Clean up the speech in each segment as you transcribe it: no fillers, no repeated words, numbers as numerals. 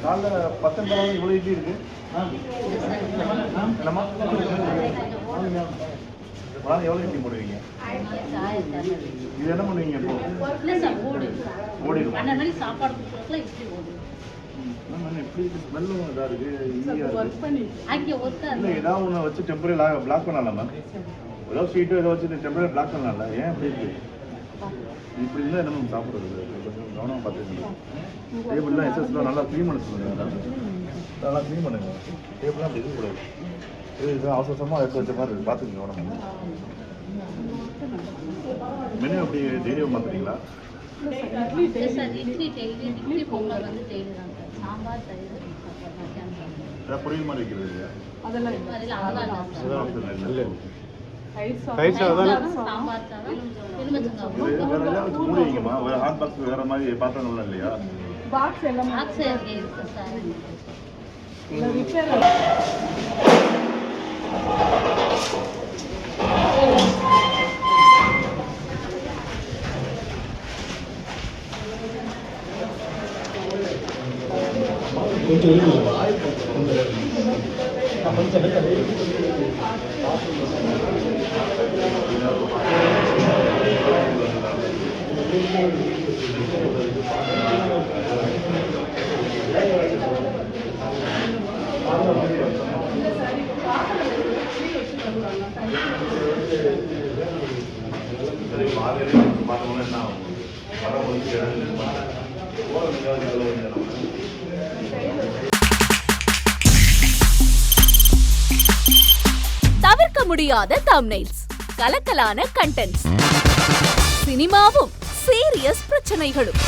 காலைல 10 இவ்வளோ இட்லி இருக்கு. என்னம்மா வாங்க, எவ்வளோ இட்லி போடுவீங்க? இது என்ன பண்ணுவீங்க இப்போ? ஓடிடும். எப்படி ஸ்மெல்லும் இதாக இருக்கு, இல்லை ஏதாவது ஒன்று வச்சு டெம்பரரி பிளாக் பண்ணலாம் மேம். ஏதோ ஸ்வீட்டோ ஏதோ வச்சு டெம்பரரி பிளாக் பண்ணலாம்ல, ஏன் அப்படி இருக்கு? இப்படி இருந்தால் என்ன மேம் சாப்பிட்றது? கொஞ்சம் கவனமாக பார்த்துக்கணும். டேபிள்லாம் எஸ்எஸ்லாம் நல்லா க்ளீன் பண்ண சொல்லுங்கள். நல்லா க்ளீன் பண்ணுங்க. டேபிள்லாம் அப்படி இருக்கக்கூடாது. இது அவசரமாக எடுத்து வச்ச மாதிரி இருக்குது, பார்த்துக்கங்க கவனமாக. மெனு அப்படி டெய்லியும் மாற்றுறீங்களா? பொரியல் மாதிரி வைக்கிறது இல்லையா? மூடிங்கம்மா. வேற ஹாட் பாக்ஸ் வேற மாதிரி பாத்திரங்கள்லாம் இல்லையா? தவிர்க்க முடியாத தம்ப்நெயில்ஸ், கலக்கலான கண்டென்ட்ஸ், சினிமாவும் சீரியஸ் பிரச்சனைகளும்,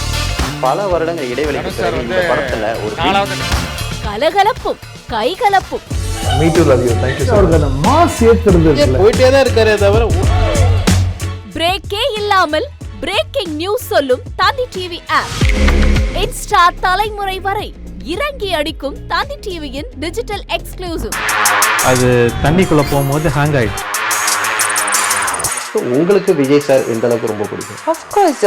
பல வருடங்கள் இடைவெளிக்கு பிறகு இந்த படத்துல ஒரு கலகலப்பும் கைகலப்பும். போயிட்டே தான் இருக்காரே தவிர பிரேக்கே இல்லாமல் பிரேக்கிங் நியூஸ் சொல்லும் தந்தி டிவி ஆப். இன்ஸ்டா தலைமுறை வரை இறங்கி அடிக்கும் தந்தி டிவியின் டிஜிட்டல் எக்ஸ்க்ளூசிவ். அது தண்ணிக்குள்ள போகும்போது ஹேங் ஆயிடுச்சு. உங்களுக்கு விஜய் சார் எந்த அளவுக்கு ரொம்ப பிடிக்கும்? Of course,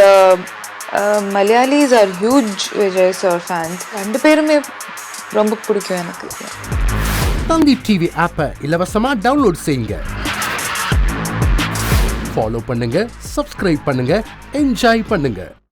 Malayalis are huge Vijay sir fans. ரெண்டு பேருமே ரொம்ப பிடிக்கும் எனக்கு. தந்தி டிவி ஆப்பை இலவசமா டவுன்லோட் செய்யுங்க. ஃபாலோ பண்ணுங்க, சப்ஸ்கிரைப் பண்ணுங்க, என்ஜாய் பண்ணுங்க.